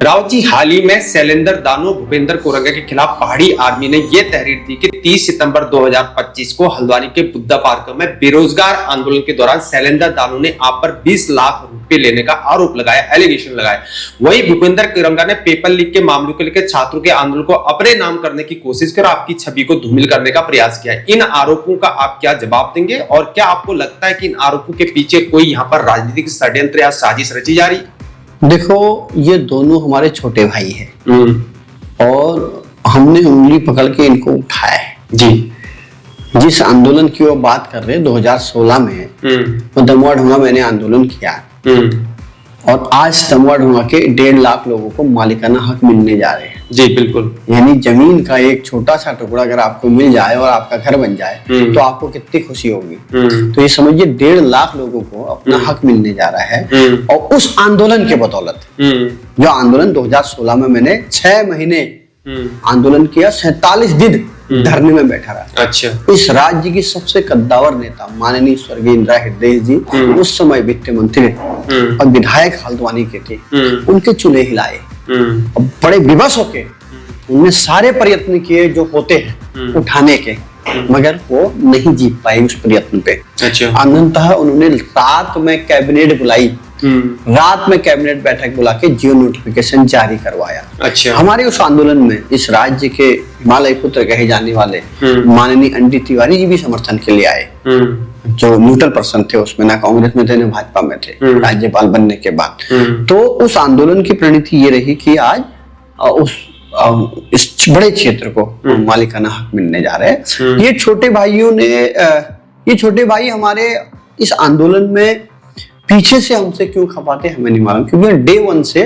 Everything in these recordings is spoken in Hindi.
राव जी, हाल ही में शैलेंद्र दानो भूपेंद्र कोरंगा के खिलाफ पहाड़ी आर्मी ने यह तहरीर दी कि 30 सितंबर 2025 को हल्द्वानी के बुद्धा पार्क में बेरोजगार आंदोलन के दौरान शैलेंद्र दानो ने आप पर 20 लाख रुपए लेने का आरोप लगाया, एलिगेशन लगाया। वहीं भूपेंद्र कोरंगा ने पेपर लीक के मामलों को लेकर छात्रों के आंदोलन को अपने नाम करने की कोशिश कर आपकी छवि को धूमिल करने का प्रयास किया। इन आरोपों का आप क्या जवाब देंगे और क्या आपको लगता है कि इन आरोपों के पीछे कोई यहाँ पर राजनीतिक षड्यंत्र या साजिश रची जा रही? देखो, ये दोनों हमारे छोटे भाई हैं और हमने उंगली पकड़ के इनको उठाया है जी। जिस आंदोलन की वो बात कर रहे हैं 2016 में तो दमुआ ढुंगा मैंने आंदोलन किया और आज दमुआ ढुंगा के 1.5 लाख लोगों को मालिकाना हक मिलने जा रहे हैं। जी बिल्कुल। यानी जमीन का एक छोटा सा टुकड़ा अगर आपको मिल जाए और आपका घर बन जाए तो आपको कितनी खुशी होगी। तो ये समझिए 1.5 लाख लोगों को अपना हक मिलने जा रहा है और उस आंदोलन के बदौलत जो आंदोलन 2016 में मैंने 6 महीने आंदोलन किया, 47 दिन धरने में बैठा रहा। अच्छा। इस राज्य की सबसे कद्दावर नेता माननीय स्वर्गीय इंदिरा हृदय जी उस समय वित्त मंत्री और विधायक हल्द्वानी के थे, उनके चूल्हे हिलाए और बड़े विवश होके उनने सारे प्रयत्न किए जो होते हैं उठाने के, मगर वो नहीं जीत पाए उस प्रयत्न पे। अच्छा। अनंतः उन्होंने रात में कैबिनेट बुलाई, रात में कैबिनेट बैठक बुला के जियो नोटिफिकेशन जारी करवाया। अच्छा। हमारे उस आंदोलन में इस राज्य के हिमालय पुत्र कहे जाने वाले माननीय अंडी तिवारी जी भी समर्थन के लिए आए, जो न्यूट्रल पर्सन थे, उसमें ना कांग्रेस में थे ना भाजपा में थे राज्यपाल बनने के बाद। तो उस आंदोलन की परिणति ये रही कि आज इस बड़े क्षेत्र को मालिकाना हक मिलने जा रहे हैं। ये छोटे भाई हमारे इस आंदोलन में पीछे से हमसे क्यों खपाते हमें नहीं मालूम, क्योंकि डे 1 से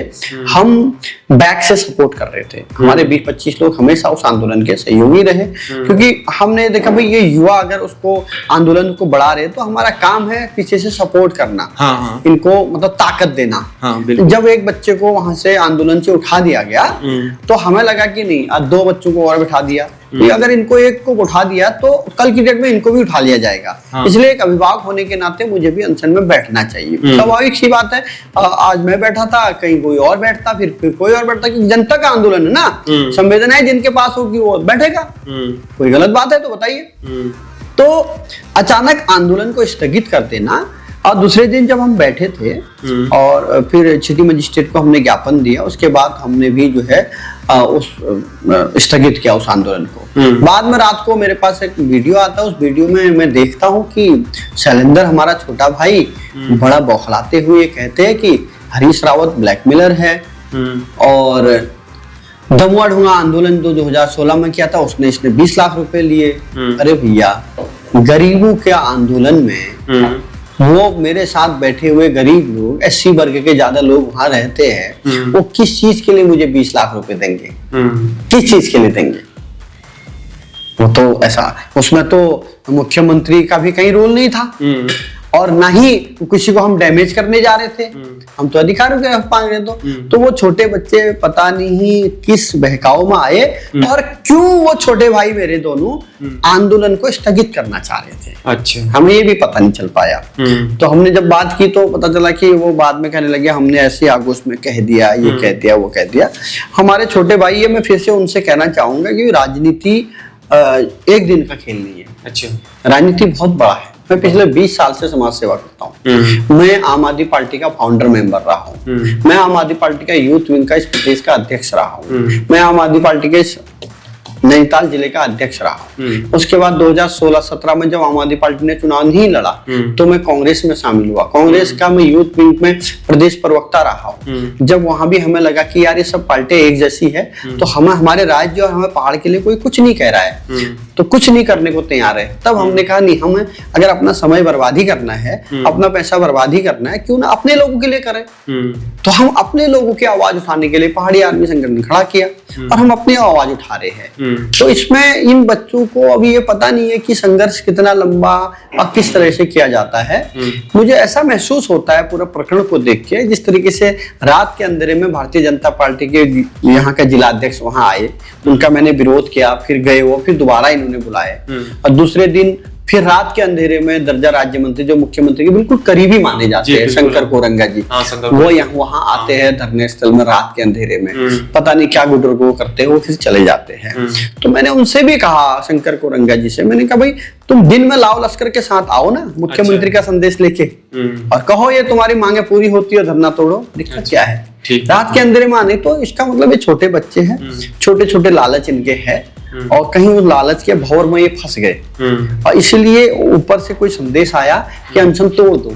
हम बैक से सपोर्ट कर रहे थे। हमारे 20-25 लोग हमेशा उस आंदोलन के सहयोगी रहे, क्योंकि हमने देखा भाई ये युवा अगर उसको आंदोलन को बढ़ा रहे तो हमारा काम है पीछे से सपोर्ट करना। हाँ। इनको मतलब ताकत देना। हाँ, जब एक बच्चे को वहां से आंदोलन से उठा दिया गया तो हमें लगा कि नहीं, आज 2 बच्चों को और बिठा दिया, अगर इनको एक को उठा दिया तो कल की डेट में इनको भी उठा लिया जाएगा। हाँ। इसलिए एक अभिभावक होने के नाते मुझे भी अनशन में बैठना चाहिए। स्वाभाविक सी बात है, आज मैं बैठा था, कहीं कोई और बैठता, फिर कोई और बैठता, क्योंकि जनता का आंदोलन है ना, संवेदनाएं जिनके पास होगी वो बैठेगा। कोई गलत बात है तो बताइए। तो अचानक आंदोलन को स्थगित कर देना, और दूसरे दिन जब हम बैठे थे और फिर सिटी मजिस्ट्रेट को हमने ज्ञापन दिया, उसके बाद हमने भी जो है उस स्थगित किया उस आंदोलन को। बाद में रात को मेरे पास एक वीडियो आता है, उस वीडियो में मैं देखता हूँ कि शैलेंद्र हमारा छोटा भाई बड़ा बौखलाते हुए कहते हैं कि हरीश रावत ब्लैकमेलर है और दमुआ ढुंगा आंदोलन 2016 में किया था, इसने 20 लाख रुपए लिए। अरे भैया, गरीबों के आंदोलन में वो मेरे साथ बैठे हुए गरीब लोग, SC वर्ग के ज्यादा लोग वहां रहते हैं, वो किस चीज के लिए मुझे 20 लाख रुपए देंगे? किस चीज के लिए देंगे? वो तो ऐसा, उसमें तो मुख्यमंत्री का भी कहीं रोल नहीं था और ना ही किसी को हम डैमेज करने जा रहे थे, हम तो अधिकारों के हक मांग रहे। तो वो छोटे बच्चे पता नहीं किस बहकाव में आए और क्यों वो छोटे भाई मेरे दोनों आंदोलन को स्थगित करना चाह रहे थे। अच्छा। हमें ये भी पता नहीं चल पाया। तो हमने जब बात की तो पता चला कि वो बाद में कहने लगे हमने ऐसे आगोश में कह दिया, ये कह दिया, वो कह दिया। हमारे छोटे भाई है, मैं फिर से उनसे कहना चाहूंगा कि राजनीति एक दिन का खेल नहीं है। अच्छा। राजनीति बहुत बड़ा है। मैं पिछले 20 साल से समाज सेवा करता हूँ। मैं आम आदमी पार्टी का फाउंडर मेंबर रहा हूँ। मैं आम आदमी पार्टी का यूथ विंग का इस प्रदेश का अध्यक्ष रहा हूँ। मैं आम आदमी पार्टी के नैनीताल जिले का अध्यक्ष रहा। उसके बाद 2016-17 में जब आम आदमी पार्टी ने चुनाव नहीं लड़ा तो मैं कांग्रेस में शामिल हुआ। कांग्रेस का मैं यूथ विंग में प्रदेश प्रवक्ता रहा हूँ। जब वहां भी हमें लगा कि यार ये सब पार्टियां एक जैसी है तो हमारे राज्य और हमें पहाड़ के लिए कोई कुछ नहीं कह रहा है, तो कुछ नहीं करने को तैयार है। तब हमने कहा नहीं, हमें अगर अपना समय बर्बाद ही करना है, अपना पैसा बर्बाद ही करना है, क्यों ना अपने लोगों के लिए करें। तो हम अपने लोगों की आवाज उठाने के लिए पहाड़ी आर्मी संगठन खड़ा किया और हम अपनी आवाज उठा रहे हैं। तो इसमें इन बच्चों को अभी ये पता नहीं है कि संघर्ष कितना लंबा और किस तरह से किया जाता है। मुझे ऐसा महसूस होता है पूरा प्रकरण को देख के, जिस तरीके से रात के अंधेरे में भारतीय जनता पार्टी के यहाँ का जिला अध्यक्ष वहां आए, उनका मैंने विरोध किया, फिर गए वो, फिर दोबारा इन्होंने बुलाए और दूसरे दिन फिर रात के अंधेरे में दर्जा राज्य मंत्री जो मुख्यमंत्री के बिल्कुल करीबी माने जाते हैं, शंकर कोरंगा जी, वो यहाँ वहां आते हैं धरने स्थल में रात के अंधेरे में, पता नहीं क्या गुडरगो करते हैं, वो फिर चले जाते हैं। तो मैंने उनसे भी कहा, शंकर कोरंगा जी से मैंने कहा भाई तुम दिन में लाओ लश्कर के साथ आओ ना, मुख्यमंत्री का संदेश लेके, और कहो ये तुम्हारी मांगे पूरी होती है, धरना तोड़ो, दिक्कत क्या है। रात के अंधेरे में आने, तो इसका मतलब ये छोटे बच्चे हैं, छोटे छोटे लालच इनके है, और कहीं उस लालच के भंवर में ये फंस गए, और इसलिए ऊपर से कोई संदेश आया कि अनशन तोड़ दो,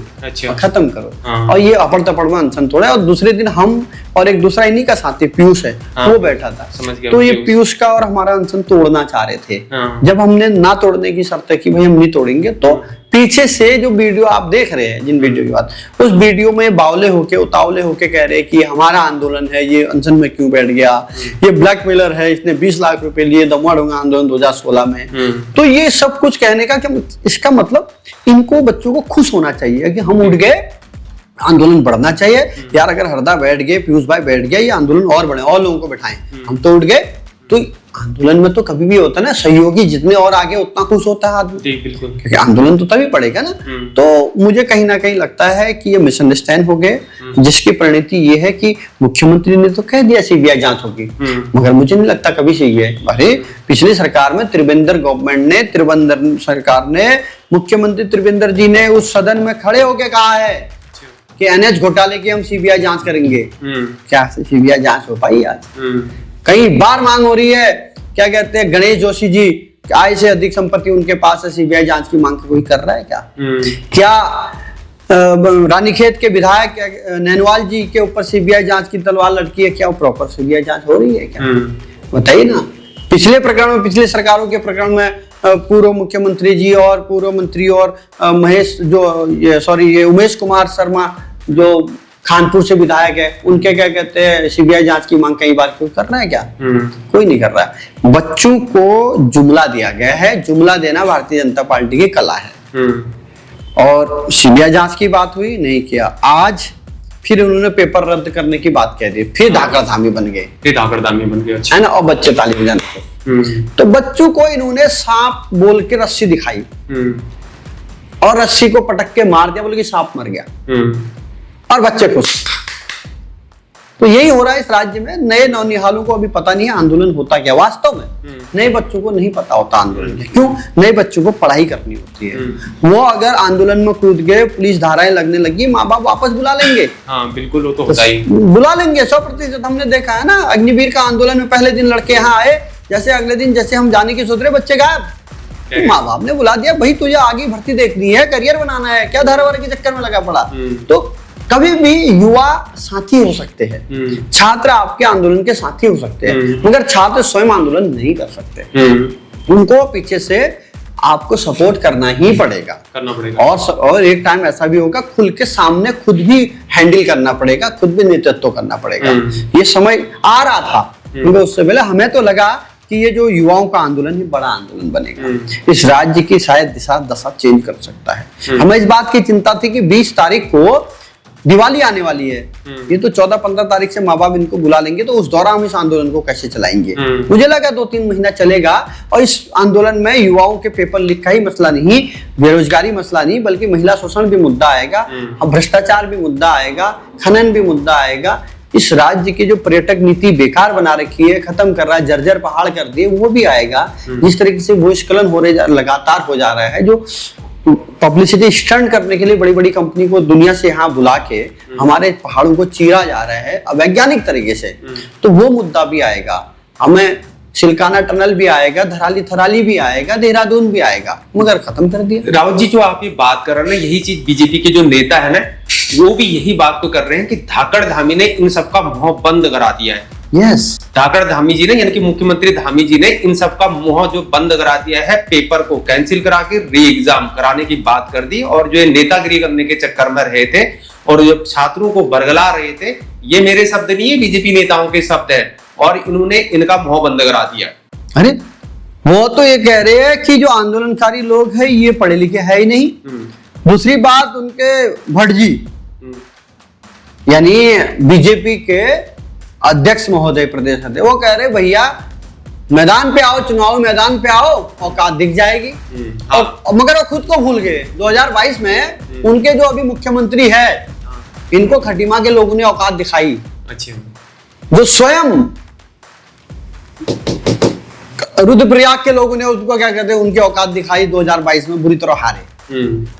खत्म करो, और ये अपर तपड़ में अनशन तोड़ा। और दूसरे दिन हम और एक दूसरा इन्हीं का साथी पीयूष है, वो बैठा था, तो ये पीयूष का और हमारा अनशन तोड़ना चाह रहे थे। जब हमने ना तोड़ने की शर्त है कि भाई हम नहीं तोड़ेंगे, तो पीछे से जो वीडियो आप देख रहे हैं, जिन वीडियो की बात, उस वीडियो में बावले होके उतावले होके कह रहे हैं कि हमारा आंदोलन है, ये अनशन में क्यों बैठ गया, ये ब्लैकमेलर है, इसने 20 लाख रुपए लिए दमुआ डोंगा आंदोलन 2016 में। तो ये सब कुछ कहने का क्या, इसका मतलब इनको बच्चों को खुश होना चाहिए कि हम उठ गए, आंदोलन बढ़ना चाहिए यार। अगर हरदा बैठ गए, पीयूष भाई बैठ गए, ये आंदोलन और बढ़े, और लोगों को बैठाएं, हम तो उठ गए। तो आंदोलन में तो कभी भी होता है ना, सहयोगी जितने और आगे उतना खुश होता है आदमी, बिल्कुल, क्योंकि आंदोलन तो तभी पड़ेगा ना। तो मुझे कहीं ना कहीं लगता है कि ये मिसअंडरस्टैंड हो गए, जिसकी परिणति ये है कि मुख्यमंत्री ने तो कह दिया सीबीआई जांच होगी, मगर मुझे नहीं लगता कभी सीबीआई। अरे पिछली सरकार में त्रिवेंद्र गवर्नमेंट ने, त्रिवेंद्र सरकार ने, मुख्यमंत्री त्रिवेंद्र जी ने उस सदन में खड़े होकर कहा है कि एनएच घोटाले की हम सीबीआई जांच करेंगे। क्या सीबीआई जांच हो पाई आज? कई बार मांग हो रही है, क्या कहते हैं गणेश जोशी जी, आय से अधिक संपत्ति उनके पास है, सीबीआई जांच की मांग कोई कर रहा है क्या? क्या रानीखेत के विधायक नैनवाल जी के ऊपर सीबीआई जांच की तलवार लटकी है, क्या वो प्रॉपर सीबीआई जांच हो रही है क्या? बताइए ना। पिछले प्रकरण में, पिछले सरकारों के प्रकरण में पूर्व मुख्यमंत्री जी और पूर्व मंत्री और महेश जो ये उमेश कुमार शर्मा जो खानपुर से विधायक है, उनके क्या कहते हैं सीबीआई जांच की मांग कई बार कोई कर रहा है क्या? कोई नहीं कर रहा है। बच्चों को जुमला दिया गया है, जुमला देना भारतीय जनता पार्टी की कला है। और सीबीआई जांच की बात हुई, नहीं किया। आज फिर उन्होंने पेपर रद्द करने की बात कह दी, फिर धाकड़धामी बन गए, है ना, और बच्चे ताली बजाने। तो बच्चों को इन्होंने सांप बोल के रस्सी दिखाई, और रस्सी को पटक के मार दिया, बोले कि सांप मर गया, और बच्चे खुश। तो यही हो रहा है इस राज्य में। नए नौनिहालों को अभी पता नहीं है आंदोलन होता क्या वास्तव में। नए बच्चों को नहीं पता होता आंदोलन क्या। क्यों? नए बच्चों को पढ़ाई करनी होती है। वो अगर आंदोलन में कूद गए, पुलिस धाराएं लगने लगी, माँ बाप वापस बुला लेंगे। हाँ बिल्कुल, वो तो होता ही, बुला लेंगे 100%। हमने देखा है ना, अग्निवीर का आंदोलन में पहले दिन लड़के यहाँ आए, जैसे अगले दिन जैसे हम जाने की सोच रहे, बच्चे गायब। माँ बाप ने बुला दिया, भाई तुझे आगे भर्ती देखनी है, करियर बनाना है, क्या धारावार के चक्कर में लगा पड़ा। तो कभी भी युवा साथी हो सकते हैं, छात्र आपके आंदोलन के साथी हो सकते हैं, मगर छात्र स्वयं आंदोलन नहीं कर सकते। उनको पीछे से आपको सपोर्ट करना ही पड़ेगा, और एक टाइम ऐसा भी होगा खुल के सामने खुद भी हैंडल करना पड़ेगा, खुद भी नेतृत्व करना पड़ेगा। ये समय आ रहा था, क्योंकि उससे पहले हमें तो लगा कि ये जो युवाओं का आंदोलन ही बड़ा आंदोलन बनेगा, इस राज्य की शायद दिशा दशा चेंज कर सकता है। हमें इस बात की चिंता थी कि 20 तारीख को दिवाली आने वाली है, ये तो 14-15 तारीख से माँ बाप इनको बुला लेंगे, तो उस दौरान हम इस आंदोलन को कैसे चलाएंगे। मुझे लगा 2-3 महीना चलेगा, और इस आंदोलन में युवाओं के पेपर लीक का ही मसला नहीं, बेरोजगारी मसला नहीं, बल्कि महिला शोषण भी मुद्दा आएगा, भ्रष्टाचार भी मुद्दा आएगा, खनन भी मुद्दा आएगा। इस राज्य की जो पर्यटक नीति बेकार बना रखी है, खत्म कर रहा है, जर्जर पहाड़ कर दिए, वो भी आएगा। जिस तरीके से भूस्खलन लगातार हो जा रहा है, जो पब्लिसिटी स्टंट करने के लिए बड़ी बड़ी कंपनी को दुनिया से यहाँ बुला के हमारे पहाड़ों को चीरा जा रहा है अवैज्ञानिक तरीके से, तो वो मुद्दा भी आएगा। हमें सिलकाना टनल भी आएगा, धराली थराली भी आएगा, देहरादून भी आएगा, मगर खत्म कर दिया। रावत जी, जो आप ये बात कर रहे हैं ना, यही चीज बीजेपी के जो नेता है ना, वो भी यही बात तो कर रहे हैं कि धाकड़ धामी ने इन सबका मुंह बंद करा दिया है। यस, धाकड़ धामी जी ने, यानी कि मुख्यमंत्री धामी जी ने इन सब का मुंह जो बंद करा दिया है, पेपर को कैंसिल करा के री एग्जाम कराने की बात कर दी। और जो नेतागिरी करने के चक्कर में रहे थे और जो छात्रों को बरगला रहे थे, ये मेरे शब्द नहीं है, बीजेपी नेताओं के शब्द है, और इन्होंने इनका मुंह बंद करा दिया। अरे वो तो ये कह रहे हैं कि जो आंदोलनकारी लोग हैं ये पढ़े लिखे है ही नहीं। दूसरी बात, उनके भट्ट जी यानी बीजेपी के अध्यक्ष महोदय, प्रदेश अध्यक्ष, वो कह रहे भैया मैदान पे आओ, चुनाव मैदान पे आओ, औकात दिख जाएगी। हाँ। और मगर वो खुद को भूल गए। 2022 में उनके जो अभी मुख्यमंत्री है, इनको खटीमा के लोगों ने औकात दिखाई। अच्छा। जो स्वयं रुद्रप्रयाग के लोगों ने उसको क्या कहते हैं, उनकी औकात दिखाई 2022 में, बुरी तरह हारे।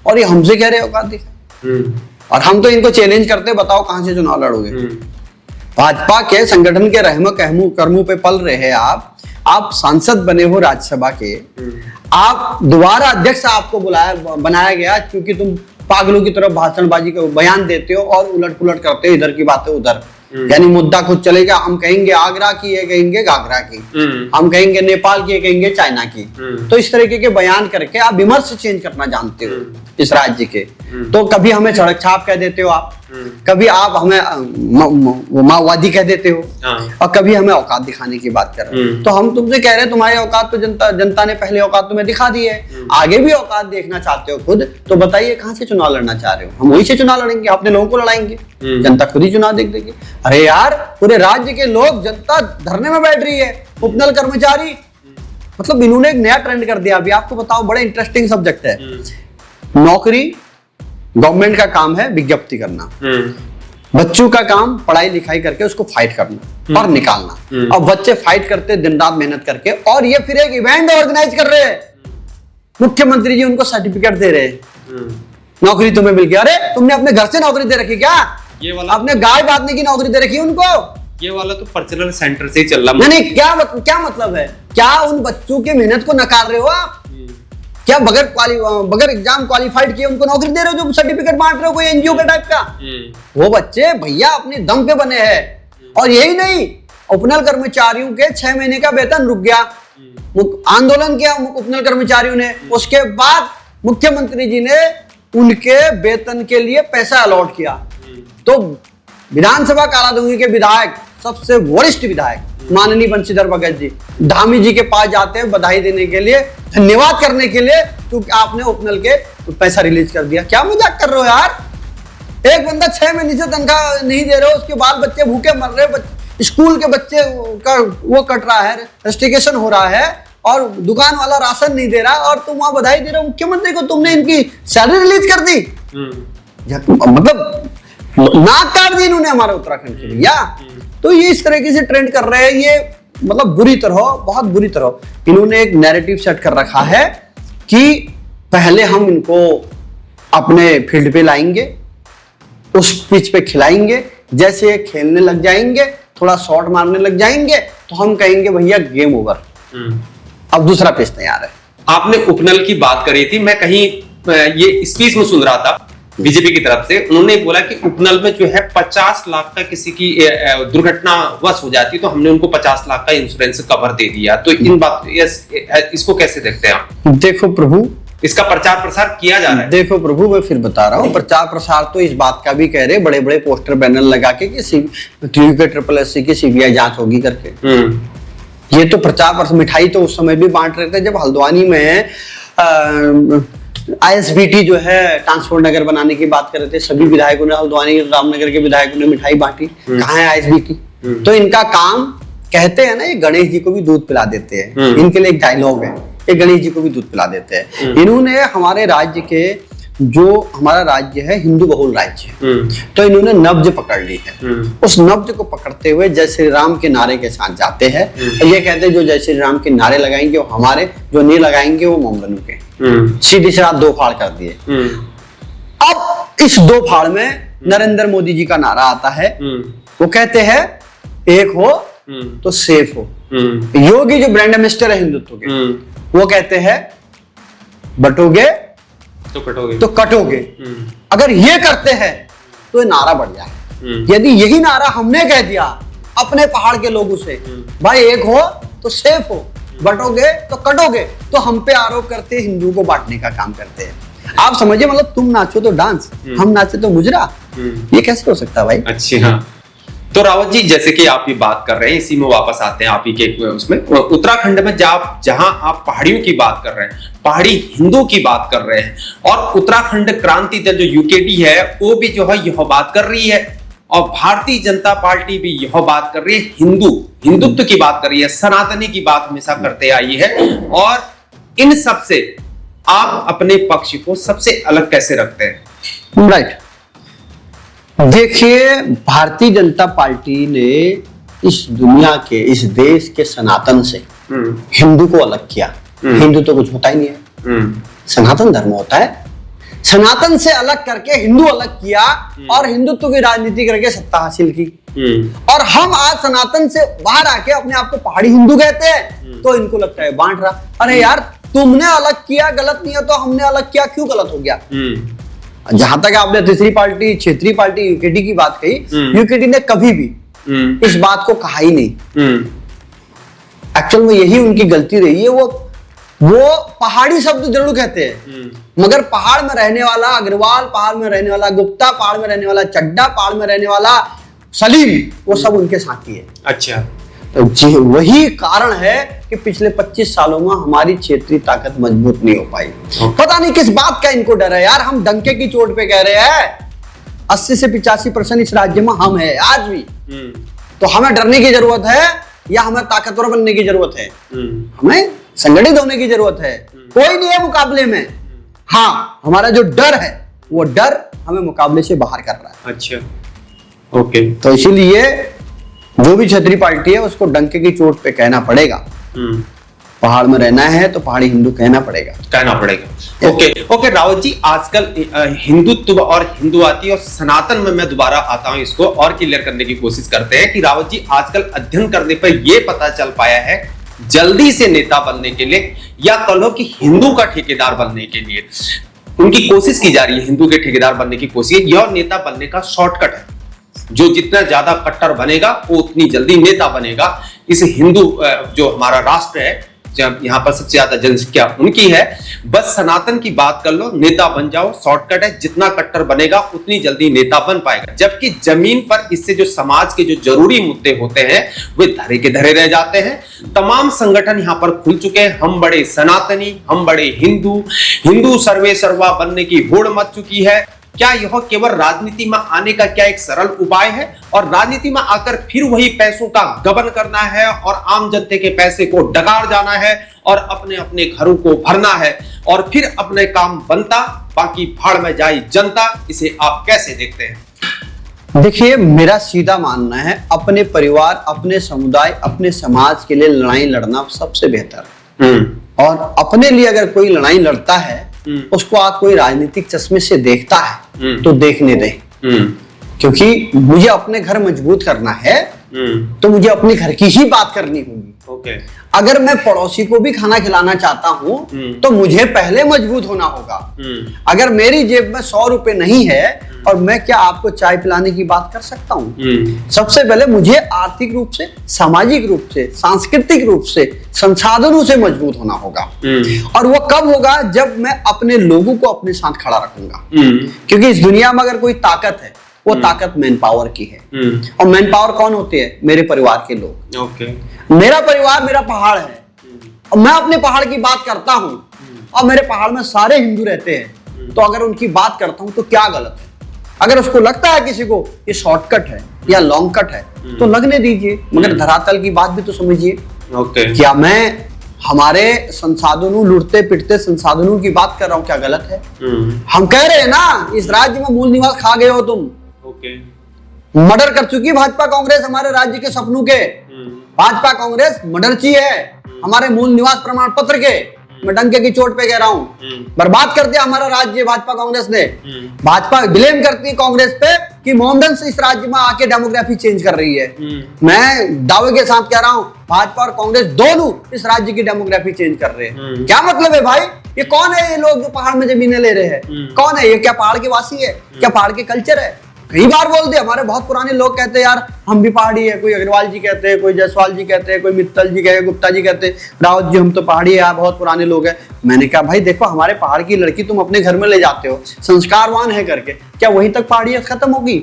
और ये हमसे कह रहे औकात दिखाई। और हम तो इनको चैलेंज करते, बताओ कहां से चुनाव लड़ोगे। भाजपा के संगठन के रहमो कर्मों पे पल रहे हैं आप सांसद बने हो राज्यसभा के, आप दोबारा अध्यक्ष आपको बनाया गया क्योंकि तुम पागलों की तरफ भाषणबाजी का बयान देते हो और उलट पुलट करते हो, इधर की बातें उधर। यानी मुद्दा खुद चलेगा, हम कहेंगे आगरा की, ये कहेंगे घाघरा की, हम कहेंगे नेपाल की, ये कहेंगे चाइना की। तो इस तरीके के बयान करके आप विमर्श चेंज करना जानते हो इस राज्य के। तो कभी हमें सड़क छाप कह देते हो आप, कभी आप हमें माओवादी कह देते हो, और कभी हमें औकात दिखाने की बात कर रहे हो। तो हम तुमसे कह रहे हैं तुम्हारी औकात तो जनता ने पहले औकात तुम्हें दिखा दी है, आगे भी औकात देखना चाहते हो खुद, तो बताइए कहां से चुनाव लड़ना चाह रहे हो। हम वही से चुनाव लड़ेंगे, अपने लोगों को लड़ाएंगे, जनता खुद ही चुनाव देख देगी। अरे यार, पूरे राज्य के लोग, जनता धरने में बैठ रही है, उपनल कर्मचारी, मतलब इन्होंने एक नया ट्रेंड कर दिया। अभी आपको बताओ, बड़ा इंटरेस्टिंग सब्जेक्ट है। नौकरी गवर्नमेंट का काम है विज्ञप्ति करना, बच्चों का काम पढ़ाई लिखाई करके उसको फाइट करना और निकालना। और बच्चे फाइट करते दिन रात मेहनत करके, और ये फिर एक इवेंट ऑर्गेनाइज कर रहे हैं, मुख्यमंत्री जी उनको सर्टिफिकेट दे रहे हैं, नौकरी तुम्हें मिल गया। अरे तुमने अपने घर से नौकरी दे रखी क्या? ये वाला आपने गाय बांधने की नौकरी दे रखी है उनको? ये वाला तो पर्सनल सेंटर से ही चल रहा। नहीं, क्या मतलब है? क्या उन बच्चों की मेहनत को नकार रहे हो आप? क्या बगैर एग्जाम क्वालिफाइड किए उनको नौकरी दे रहे हो, जो सर्टिफिकेट बांट रहे हो कोई एनजीओ के टाइप का? वो बच्चे भैया अपने दम पे बने हैं। और यही नहीं, उपनल कर्मचारियों के 6 महीने का वेतन रुक गया, आंदोलन किया उपनल कर्मचारियों ने, उसके बाद मुख्यमंत्री जी ने उनके वेतन के लिए पैसा अलॉट किया। तो विधानसभा कारादूंगी के विधायक, सबसे वरिष्ठ विधायक माननीय बंशीधर भगत जी, धामी जी के पास जाते हैं बधाई देने के लिए, धन्यवाद करने के लिए, क्योंकि आपने उपनल के पैसा रिलीज कर दिया। क्या मजाक कर रहे हो यार? एक बंदा 6 महीने से तनख्वाह नहीं दे रहे हो, उसके बाद बच्चे भूखे मर रहे, स्कूल के बच्चे का वो कट रहा है, रस्टिकेशन हो रहा है, और दुकान वाला राशन नहीं दे रहा, और तुम वहां बधाई दे रहे हो मुख्यमंत्री को, तुमने इनकी सैलरी रिलीज कर दी। मतलब नाक काट दी इन्होंने हमारे उत्तराखंड के भैया। तो ये इस तरीके से ट्रेंड कर रहे हैं, ये मतलब बुरी तरह, बहुत बुरी तरह इन्होंने एक नैरेटिव सेट कर रखा है कि पहले हम इनको अपने फील्ड पे लाएंगे, उस पिच पे खिलाएंगे, जैसे ये खेलने लग जाएंगे, थोड़ा शॉट मारने लग जाएंगे, तो हम कहेंगे भैया गेम ओवर, अब दूसरा पिच तैयार है। आपने उपनल की बात करी थी, मैं कहीं ये स्पीच में सुन रहा था बीजेपी की तरफ से, उन्होंने बोला कि उपनल में जो है 50 लाख का किसी की दुर्घटनावश हो जाती है तो हमने उनको 50 लाख का इंश्योरेंस कवर दे दिया। तो इन बात इसको कैसे देखते हैं आप? देखो प्रभु, इसका प्रचार प्रसार किया जा रहा है। देखो प्रभु, मैं फिर बता रहा हूँ, प्रचार प्रसार तो इस बात का भी कह रहे, बड़े बड़े पोस्टर बैनर लगा के कि TUK की CBI जांच होगी करके। ये तो प्रचार प्रसार, मिठाई तो उस समय भी बांट रहे थे जब हल्द्वानी में ISBT जो है ट्रांसपोर्ट नगर बनाने की बात कर रहे थे, सभी विधायकों ने, हल्द्वानी रामनगर के विधायकों ने मिठाई बांटी। कहाँ है ISBT? तो इनका काम, कहते हैं ना, ये गणेश जी को भी दूध पिला देते हैं, इनके लिए एक डायलॉग है, ये गणेश जी को भी दूध पिला देते हैं। इन्होंने हमारे राज्य के, जो हमारा राज्य है हिंदू बहुल राज्य, तो इन्होंने नब्ज पकड़ ली है। उस नब्ज को पकड़ते हुए जय श्री राम के नारे के साथ जाते हैं, ये कहते हैं जो जय श्री राम के नारे लगाएंगे वो हमारे, जो नहीं लगाएंगे वो मोमबनों के। सीधी सी रात 2 फाड़ कर दिए। अब इस 2 फाड़ में नरेंद्र मोदी जी का नारा आता है, वो कहते हैं एक हो तो सेफ हो। योगी जो ब्रांड एम्बेसडर है हिंदुत्व के, वो कहते हैं बटोगे तो कटोगे। अगर ये करते हैं तो ये नारा बढ़ जाए। यदि यही नारा हमने कह दिया अपने पहाड़ के लोगों से, भाई एक हो तो सेफ हो, बटोगे तो कटोगे, तो हम पे आरोप करते हैं हिंदुओं को बांटने का काम करते हैं। आप समझिए, मतलब तुम नाचो तो डांस, हम नाचे तो मुजरा, ये कैसे हो सकता है भाई? अच्छा, तो रावत जी, जैसे कि आप ये बात कर रहे हैं, इसी में वापस आते हैं आप ही के उसमें, उत्तराखंड में जहां आप पहाड़ियों की बात कर रहे हैं, पहाड़ी हिंदू की बात कर रहे हैं, और उत्तराखंड क्रांति दल जो UKD है वो भी जो है यह बात कर रही है और भारतीय जनता पार्टी भी यह बात कर रही है, हिंदुत्व की बात कर रही है, सनातनी की बात हमेशा करते आई है। और इन सब से आप अपने पक्ष को सबसे अलग कैसे रखते हैं? राइट, देखिए भारतीय जनता पार्टी ने इस दुनिया के, इस देश के सनातन से हिंदू को अलग किया। हिंदू तो कुछ होता ही नहीं है, सनातन धर्म होता है। सनातन से अलग करके हिंदू अलग किया और हिंदुत्व की राजनीति करके सत्ता हासिल की। और हम आज सनातन से बाहर आके अपने आप को पहाड़ी हिंदू कहते हैं, तो इनको लगता है बांट रहा। अरे यार, तुमने अलग किया गलत नहीं है, तो हमने अलग किया क्यों गलत हो गया? जहां तक आपने तीसरी पार्टी, क्षेत्रीय पार्टी यूकेटी की बात कही, यूकेटी ने कभी भी इस बात को कहा ही नहीं। एक्चुअल में यही उनकी गलती रही है। वो पहाड़ी शब्द जरूर कहते हैं, मगर पहाड़ में रहने वाला अग्रवाल, पहाड़ में रहने वाला गुप्ता, पहाड़ में रहने वाला चड्डा, पहाड़ में रहने वाला सलीम, वो सब उनके साथी है। अच्छा, तो जी वही कारण है कि पिछले 25 सालों में हमारी क्षेत्रीय ताकत मजबूत नहीं हो पाई। पता नहीं किस बात का इनको डर है यार। हम डंके की चोट पे कह रहे हैं 80 से 85% इस राज्य में हम है आज भी। तो हमें डरने की जरूरत है या हमें ताकतवर बनने की जरूरत है? हमें संगठित होने की जरूरत है। कोई नहीं है मुकाबले में। हाँ, हमारा जो डर है वो डर हमें मुकाबले से बाहर कर रहा है। अच्छा, ओके। तो इसीलिए जो भी क्षेत्रीय पार्टी है उसको डंके की चोट पे कहना पड़ेगा। पहाड़ में रहना है तो पहाड़ी हिंदू कहना पड़ेगा। ओके रावत जी, आजकल हिंदुत्व और हिंदुआती और सनातन में मैं दोबारा आता हूं, इसको और क्लियर करने की कोशिश करते हैं कि रावत जी, आजकल अध्ययन करने पर यह पता चल पाया है जल्दी से नेता बनने के लिए या कहो कि हिंदू का ठेकेदार बनने के लिए उनकी कोशिश की जा रही है। हिंदू के ठेकेदार बनने की कोशिश, यह नेता बनने का शॉर्टकट है। जो जितना ज्यादा कट्टर बनेगा वो उतनी जल्दी नेता बनेगा। इस हिंदू जो हमारा राष्ट्र है, जब यहाँ पर सबसे ज्यादा जनसंख्या उनकी है, बस सनातन की बात कर लो, नेता बन जाओ, शॉर्टकट है। जितना कट्टर बनेगा उतनी जल्दी नेता बन पाएगा। जबकि जमीन पर इससे जो समाज के जो जरूरी मुद्दे होते हैं वे धरे के धरे रह जाते हैं। तमाम संगठन यहाँ पर खुल चुके हैं। हम बड़े सनातनी, हम बड़े हिंदू, हिंदू सर्वे सर्वा बनने की होड़ मच चुकी है। क्या यह केवल राजनीति में आने का क्या एक सरल उपाय है और राजनीति में आकर फिर वही पैसों का गबन करना है और आम जनते के पैसे को डकार जाना है और अपने अपने घरों को भरना है और फिर अपने काम बनता, बाकी भाड़ में जाए जनता? इसे आप कैसे देखते हैं? देखिए, मेरा सीधा मानना है अपने परिवार, अपने समुदाय, अपने समाज के लिए लड़ाई लड़ना सबसे बेहतर। और अपने लिए अगर कोई लड़ाई लड़ता है, उसको आप कोई राजनीतिक चश्मे से देखता है तो देखने दें। क्योंकि मुझे अपने घर मजबूत करना है तो मुझे अपने घर की ही बात करनी होगी। अगर मैं पड़ोसी को भी खाना खिलाना चाहता हूं तो मुझे पहले मजबूत होना होगा। अगर मेरी जेब में 100 रुपए नहीं है और मैं क्या आपको चाय पिलाने की बात कर सकता हूं? सबसे पहले मुझे आर्थिक रूप से, सामाजिक रूप से, सांस्कृतिक रूप से, संसाधनों से मजबूत होना होगा। और वो कब होगा? जब मैं अपने लोगों को अपने साथ खड़ा रखूंगा। क्योंकि इस दुनिया में अगर कोई ताकत है, वो ताकत मैन पावर की है। और मैन पावर कौन होते हैं? मेरे परिवार के लोग। मेरा परिवार मेरा पहाड़ है और मैं अपने पहाड़ की बात करता हूं और मेरे पहाड़ में सारे हिंदू रहते हैं, तो अगर उनकी बात करता हूं तो क्या गलत है? अगर उसको लगता है किसी को ये शॉर्टकट है या लॉन्ग कट है तो लगने दीजिए, मगर धरातल की बात भी तो समझिए। क्या मैं हमारे संसाधनों, लुटते पिटते संसाधनों की बात कर रहा हूं? क्या गलत है? हम कह रहे हैं ना, इस राज्य में मूल निवास खा गए हो तुम। मर्डर कर चुकी भाजपा कांग्रेस हमारे राज्य के सपनों के। भाजपा कांग्रेस मर्डरची है हमारे मूल निवास प्रमाण पत्र के। मैं डंके की चोट पे कह रहा हूं, बर्बाद कर दिया हमारा राज्य भाजपा कांग्रेस ने। भाजपा ब्लेम करती है कांग्रेस पे कि मोहम्मदन से इस राज्य में आके डेमोग्राफी चेंज कर रही है। मैं दावे के साथ कह रहा हूं, भाजपा और कांग्रेस दोनों इस राज्य की डेमोग्राफी चेंज कर रहे हैं। क्या मतलब है भाई? ये कौन है ये लोग जो पहाड़ में जमीनें ले रहे हैं? कौन है ये? क्या पहाड़ के वासी है? क्या पहाड़ के कल्चर है? कई बार बोलते हैं, हमारे बहुत पुराने लोग कहते हैं यार हम भी पहाड़ी है। कोई अग्रवाल जी कहते हैं, कोई जायसवाल जी कहते हैं, कोई मित्तल जी कहते हैं, गुप्ता जी कहते हैं, रावत जी हम तो पहाड़ी है यार, बहुत पुराने लोग हैं। मैंने कहा भाई देखो, हमारे पहाड़ की लड़की तुम अपने घर में ले जाते हो संस्कारवान है करके, क्या वहीं तक पहाड़ियत खत्म होगी?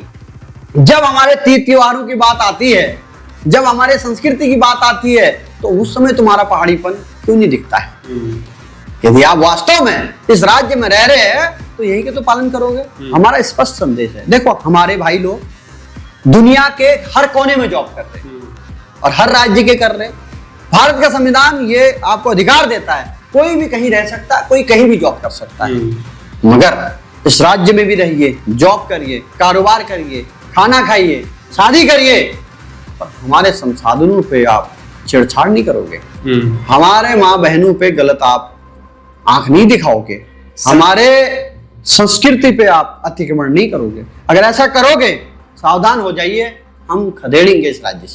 जब हमारे तीज त्योहारों की बात आती है, जब हमारे संस्कृति की बात आती है, तो उस समय तुम्हारा पहाड़ीपन क्यों नहीं दिखता है? यदि आप वास्तव में इस राज्य में रह रहे हैं तो यही के तो पालन करोगे। हमारा स्पष्ट संदेश है। देखो, हमारे भाई लोग दुनिया के हर कोने में जॉब कर रहे हैं और हर राज्य के कर रहे हैं। भारत का संविधान ये आपको अधिकार देता है, कोई भी कहीं रह सकता है, कोई कहीं भी जॉब कर सकता है, मगर इस राज्य में भी रहिए, जॉब करिए, कारोबार करिए, खाना खाइए, शादी करिए, पर हमारे संसाधनों पे आप छेड़छाड़ नहीं करोगे, हमारे माँ बहनों पे गलत आप आंख नहीं दिखाओगे, हमारे संस्कृति पे आप अतिक्रमण नहीं करोगे। अगर ऐसा करोगे, सावधान हो जाइए, हम खदेड़ेंगे इस राज्य से।